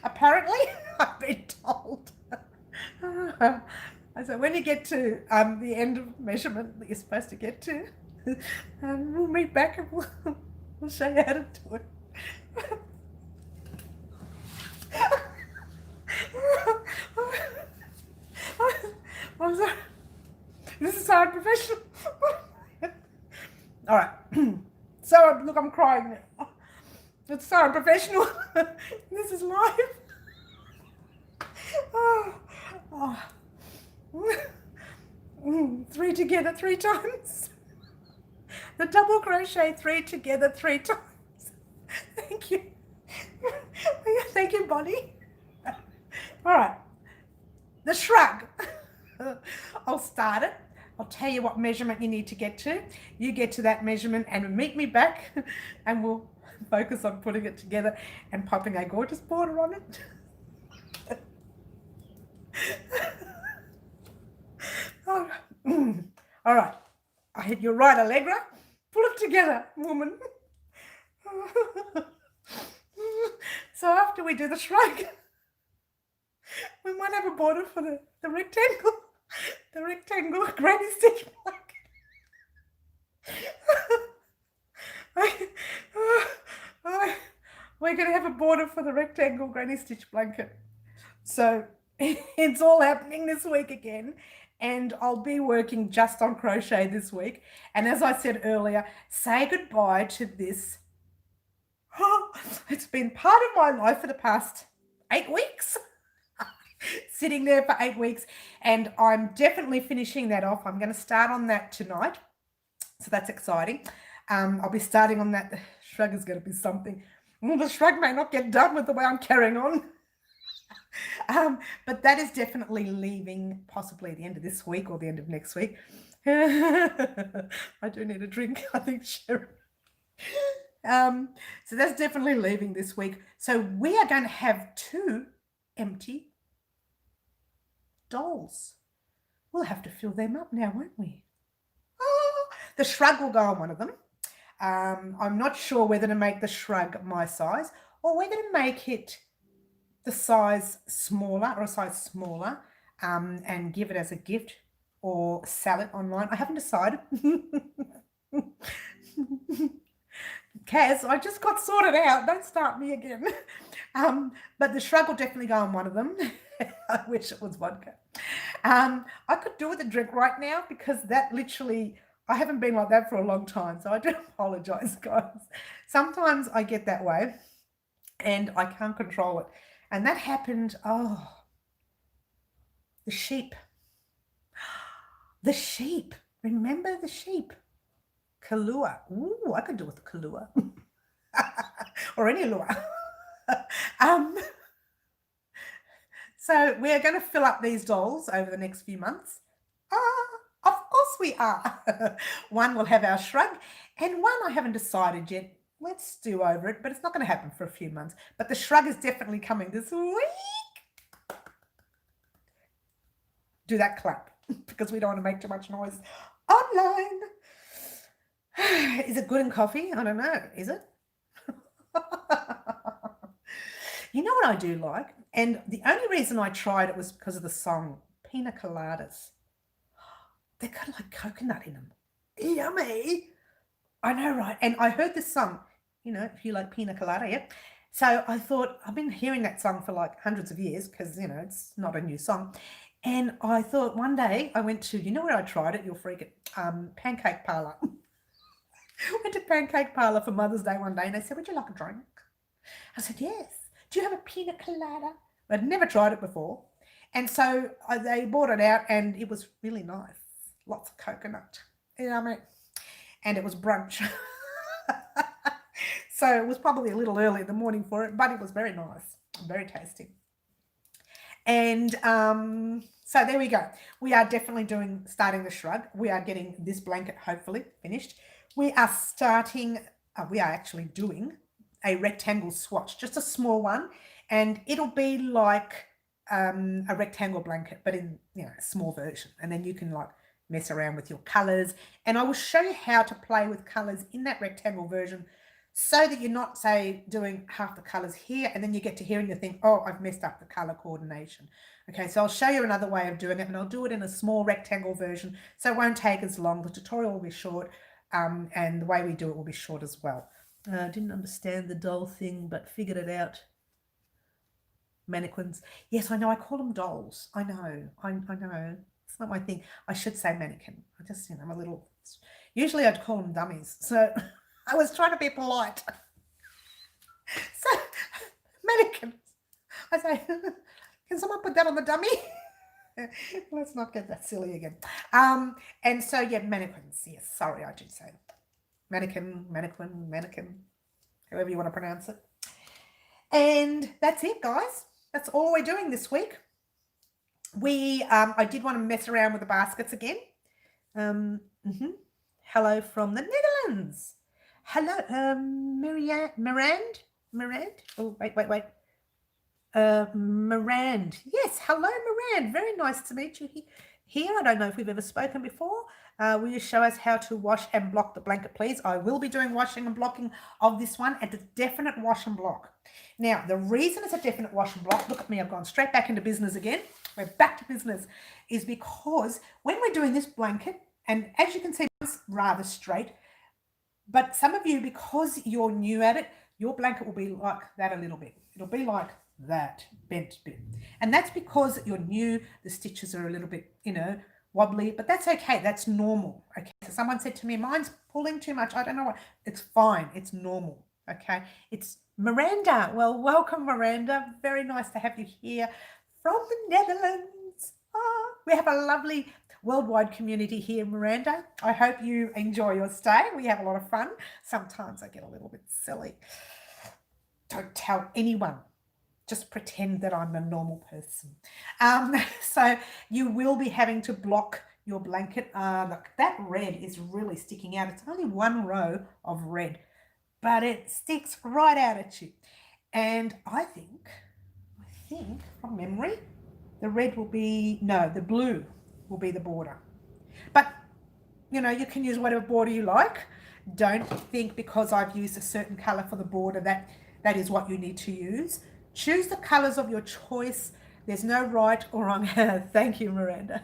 S1: Apparently, I've been told. So when you get to the end of measurement that you're supposed to get to, we'll meet back and we'll show you how to do it. I'm sorry. This is so unprofessional. All right. So look, I'm crying now. It's so unprofessional. This is live. Oh. 3 together 3 times. The double crochet 3 together 3 times. Thank you. Thank you, Bonnie. All right. The shrug. I'll start it. I'll tell you what measurement you need to get to. You get to that measurement and meet me back, and we'll focus on putting it together and popping a gorgeous border on it. All right. I hit you right, Allegra. Pull it together, woman. So after we do the shrug, we might have a border for the rectangle. The rectangle granny stitch blanket. We're going to have a border for the rectangle granny stitch blanket. So it's all happening this week again. And I'll be working just on crochet this week. And as I said earlier, say goodbye to this. It's been part of my life for the past 8 weeks. Sitting there for 8 weeks. And I'm definitely finishing that off. I'm going to start on that tonight. So that's exciting. I'll be starting on that. The shrug is going to be something. The shrug may not get done with the way I'm carrying on. But that is definitely leaving possibly at the end of this week or the end of next week. I do need a drink, I think, Sharon. So that's definitely leaving this week. So we are going to have 2 empty dolls. We'll have to fill them up now, won't we? Oh, the shrug will go on one of them. I'm not sure whether to make the shrug my size or whether to make it the size smaller or a size smaller and give it as a gift or sell it online. I haven't decided. Kaz, I just got sorted out. Don't start me again. But the shrug will definitely go on one of them. I wish it was vodka. I could do with a drink right now because that literally, I haven't been like that for a long time. So I do apologize, guys. Sometimes I get that way and I can't control it. And that happened, the sheep. The sheep. Remember the sheep? Kalua. Ooh, I could do with the Kalua. Or any lure. So we're going to fill up these dolls over the next few months. Of course we are. One will have our shrug and one I haven't decided yet. Let's do over it, but it's not going to happen for a few months. But the shrug is definitely coming this week. Do that clap because we don't want to make too much noise online. Is it good in coffee? I don't know. Is it? You know what I do like? And the only reason I tried it was because of the song Pina Coladas. They've got like coconut in them. Yummy. I know, right? And I heard this song, you know, if you like pina colada, yeah. So I thought, I've been hearing that song for like hundreds of years because, you know, it's not a new song. And I thought one day I went to, you know where I tried it? You'll freak it. Pancake Parlour. Went to Pancake Parlour for Mother's Day one day and they said, would you like a drink? I said, yes. Do you have a pina colada? I'd never tried it before. And so they brought it out and it was really nice. Lots of coconut. You know what I mean? And it was brunch. So it was probably a little early in the morning for it, but it was very nice, very tasty. And so there we go. We are definitely starting the shrug. We are getting this blanket hopefully finished. We are actually doing a rectangle swatch, just a small one, and it'll be like a rectangle blanket, but in, you know, a small version. And then you can like mess around with your colors, and I will show you how to play with colors in that rectangle version so that you're not, say, doing half the colors here and then you get to here and you think, oh, I've messed up the color coordination. Okay, so I'll show you another way of doing it, and I'll do it in a small rectangle version so it won't take as long. The tutorial will be short, and the way we do it will be short as well. I didn't understand the doll thing but figured it out. Mannequins. Yes, I know, I call them dolls. I know. It's not my thing. I should say mannequin. I just, you know, I'm a little... Usually I'd call them dummies. So I was trying to be polite. So, mannequins. I say, can someone put that on the dummy? Let's not get that silly again. And so, yeah, mannequins. Yes, sorry, I did say mannequin, however you want to pronounce it. And that's it, guys. That's all we're doing this week. I did want to mess around with the baskets again. Hello from the Netherlands. Hello, Mirand. Oh, wait. Mirand. Yes, hello, Mirand. Very nice to meet you. here. I don't know if we've ever spoken before. Will you show us how to wash and block the blanket, please? I will be doing washing and blocking of this one, and it's a definite wash and block. Now, the reason it's a definite wash and block, look at me, I've gone straight back into business again. We're back to business, is because when we're doing this blanket, and as you can see, it's rather straight, but some of you, because you're new at it, your blanket will be like that a little bit. It'll be like that, bent bit. And that's because you're new, the stitches are a little bit, wobbly, but that's okay. That's normal. Okay. So someone said to me, mine's pulling too much. I don't know what. It's fine. It's normal. Okay. It's Miranda. Well, welcome, Miranda. Very nice to have you here from the Netherlands. We have a lovely worldwide community here, Miranda. I hope you enjoy your stay. We have a lot of fun. Sometimes I get a little bit silly. Don't tell anyone. Just pretend that I'm a normal person. So you will be having to block your blanket. Look, that red is really sticking out. It's only one row of red, but it sticks right out at you. And I think from memory, the red will be, no, the blue will be the border. But, you can use whatever border you like. Don't think because I've used a certain color for the border that is what you need to use. Choose the colors of your choice. There's no right or wrong. Thank you, Miranda.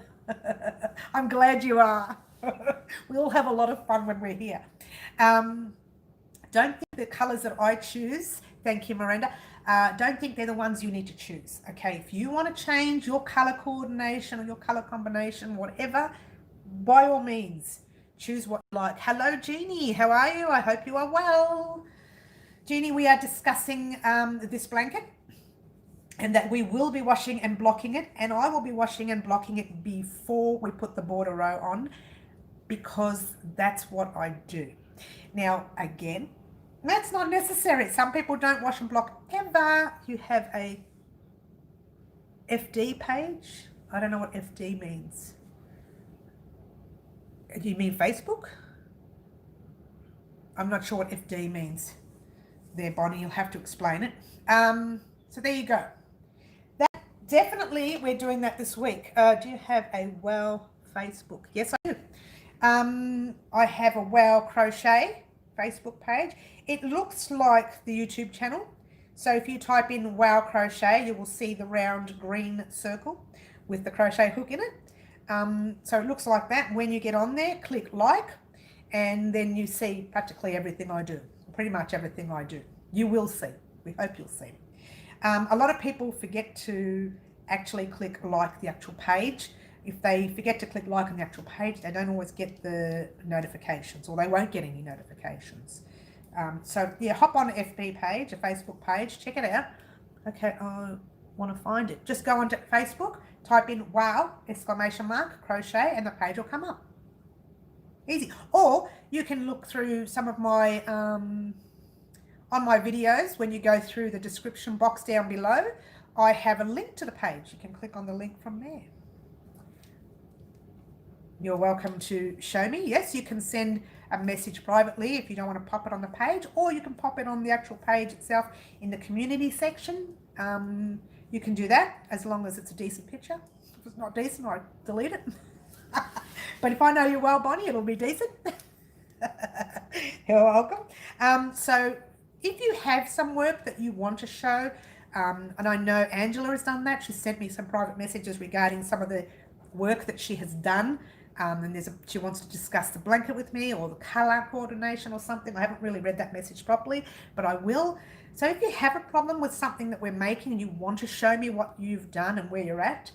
S1: I'm glad you are. We all have a lot of fun when we're here. Don't think the colors that I choose, thank you, Miranda, don't think they're the ones you need to choose. Okay, if you want to change your color coordination or your color combination, whatever, by all means, choose what you like. Hello, Jeannie. How are you? I hope you are well. Jeannie, we are discussing this blanket, and that we will be washing and blocking it, and I will be washing and blocking it before we put the border row on, because that's what I do. Now, again, that's not necessary. Some people don't wash and block ever. You have a FD page. I don't know what FD means. Do you mean Facebook? I'm not sure what FD means. There, Bonnie, you'll have to explain it. So there you go. Definitely, we're doing that this week. Do you have a WOW Facebook? Yes, I do. I have a WOW Crochet Facebook page. It looks like the YouTube channel. So if you type in WOW Crochet, you will see the round green circle with the crochet hook in it. So it looks like that. When you get on there, click like, and then you see practically everything I do. Pretty much everything I do. You will see. We hope you'll see. A lot of people forget to actually click like the actual page. If they forget to click like on the actual page, they don't always get the notifications, or they won't get any notifications. So yeah, hop on a FB page, a Facebook page, check it out. Okay, I want to find it. Just go onto Facebook, type in WOW crochet, and the page will come up. Easy. Or you can look through some of my on my videos. When you go through the description box down below, I have a link to the page. You can click on the link from there. You're welcome to show me. Yes, you can send a message privately if you don't want to pop it on the page, or you can pop it on the actual page itself in the community section. You can do that as long as it's a decent picture. If it's not decent, I delete it. But if I know you well, Bonnie, it'll be decent. You're welcome. So if you have some work that you want to show, and I know Angela has done that. She sent me some private messages regarding some of the work that she has done. And she wants to discuss the blanket with me, or the color coordination or something. I haven't really read that message properly, but I will. So if you have a problem with something that we're making and you want to show me what you've done and where you're at,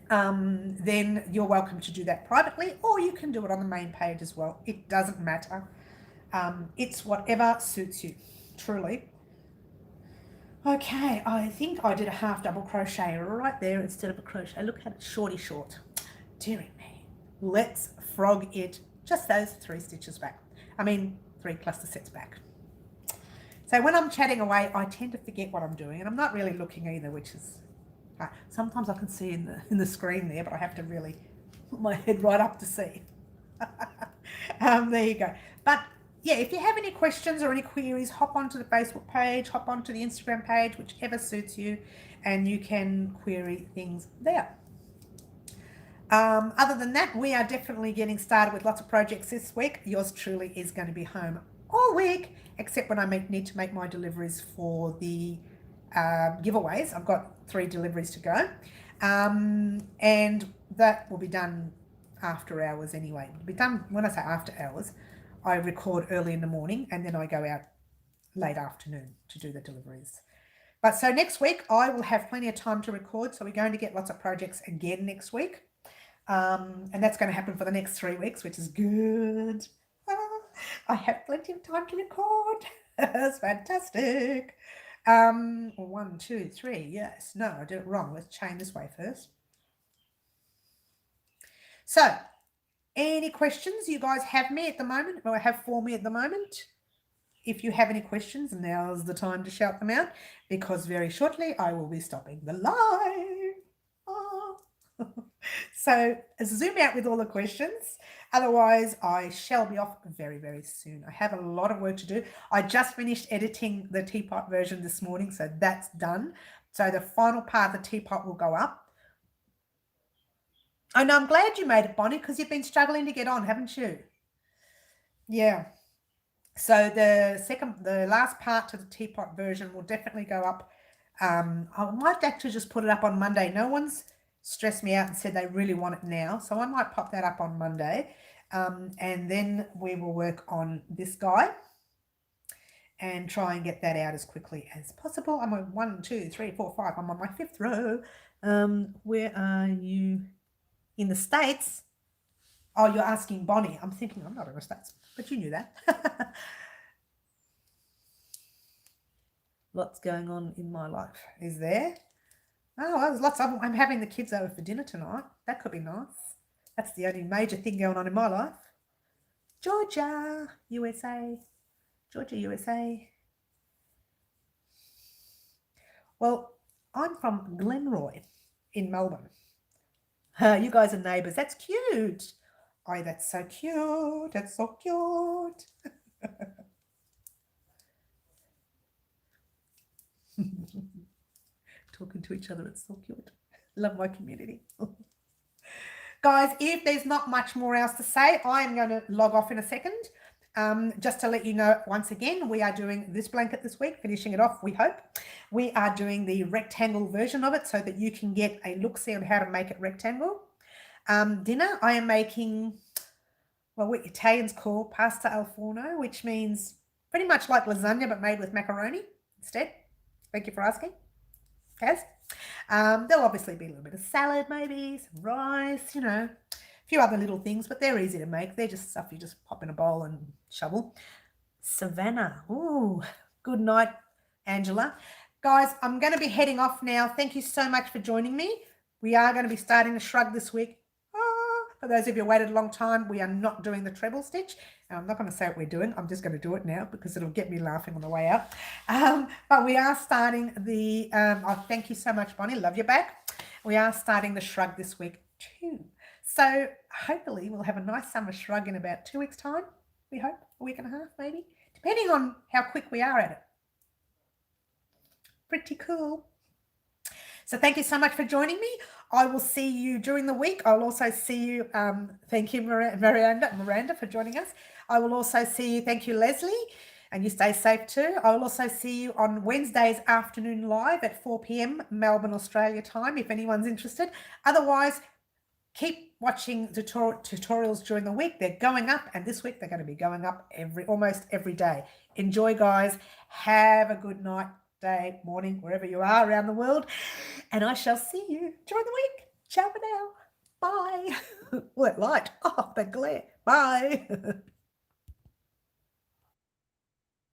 S1: then you're welcome to do that privately, or you can do it on the main page as well. It doesn't matter. It's whatever suits you, truly. Okay, I think I did a half double crochet right there instead of a crochet. Look at it, shorty short. Dearie me. Let's frog it just those 3 stitches back. I mean, 3 cluster sets back. So when I'm chatting away, I tend to forget what I'm doing, and I'm not really looking either, which is sometimes I can see in the screen there, but I have to really put my head right up to see. There you go. But yeah, if you have any questions or any queries, hop onto the Facebook page, hop onto the Instagram page, whichever suits you, and you can query things there. Other than that, we are definitely getting started with lots of projects this week. Yours truly is going to be home all week, except when I need to make my deliveries for the giveaways. I've got 3 deliveries to go, and that will be done after hours anyway. It'll be done, when I say after hours, I record early in the morning and then I go out late afternoon to do the deliveries. But so next week I will have plenty of time to record, so we're going to get lots of projects again next week. And that's going to happen for the next 3 weeks, which is good. I have plenty of time to record. That's fantastic. 1, 2, 3. Yes. No, I did it wrong. Let's chain this way first. So, any questions you guys have me at the moment, or have for me at the moment? If you have any questions, now's the time to shout them out, because very shortly I will be stopping the live. Oh. So zoom out with all the questions. Otherwise, I shall be off very, very soon. I have a lot of work to do. I just finished editing the teapot version this morning, so that's done. So the final part of the teapot will go up. I know, I'm glad you made it, Bonnie, because you've been struggling to get on, haven't you? Yeah. So the last part to the teapot version will definitely go up. I might actually just put it up on Monday. No one's stressed me out and said they really want it now, so I might pop that up on Monday, and then we will work on this guy and try and get that out as quickly as possible. I'm on 1, 2, 3, 4, 5. I'm on my 5th row. Where are you? In the States? Oh, you're asking Bonnie. I'm thinking I'm not in the States, but you knew that. Lots going on in my life. Is there? Oh, there's lots of them. I'm having the kids over for dinner tonight. That could be nice. That's the only major thing going on in my life. Georgia, USA. Georgia, USA. Well, I'm from Glenroy in Melbourne. You guys are neighbours. That's cute. Oh, that's so cute. That's so cute. Talking to each other, it's so cute. Love my community. Guys, if there's not much more else to say, I am going to log off in a second. Just to let you know, once again, we are doing this blanket this week, finishing it off, we hope. We are doing the rectangle version of it so that you can get a look-see on how to make it rectangle. Dinner, I am making, well, what Italians call pasta al forno, which means pretty much like lasagna but made with macaroni instead. Thank you for asking. Kaz. There'll obviously be a little bit of salad, maybe some rice, you know, a few other little things, but they're easy to make. They're just stuff you just pop in a bowl and shovel. Savannah. Ooh, good night, Angela. Guys, I'm going to be heading off now. Thank you so much for joining me. We are going to be starting the shrug this week. For those of you who waited a long time, we are not doing the treble stitch. I'm not going to say what we're doing. I'm just going to do it now because it'll get me laughing on the way out. But we are starting the, thank you so much, Bonnie. Love you back. We are starting the shrug this week too. So hopefully we'll have a nice summer shrug in about 2 weeks' time. We hope, a week and a half maybe, depending on how quick we are at it. Pretty cool. So thank you so much for joining me. I will see you during the week. I'll also see you. Thank you, Miranda, for joining us. I will also see you. Thank you, Leslie. And you stay safe too. I will also see you on Wednesday's afternoon live at 4 p.m. Melbourne, Australia time, if anyone's interested. Otherwise, keep watching tutorials during the week. They're going up, and this week they're going to be going up almost every day. Enjoy, guys. Have a good night, day, morning, wherever you are around the world, and I shall see you during the week. Ciao for now. Bye. What light? Oh, the glare. Bye.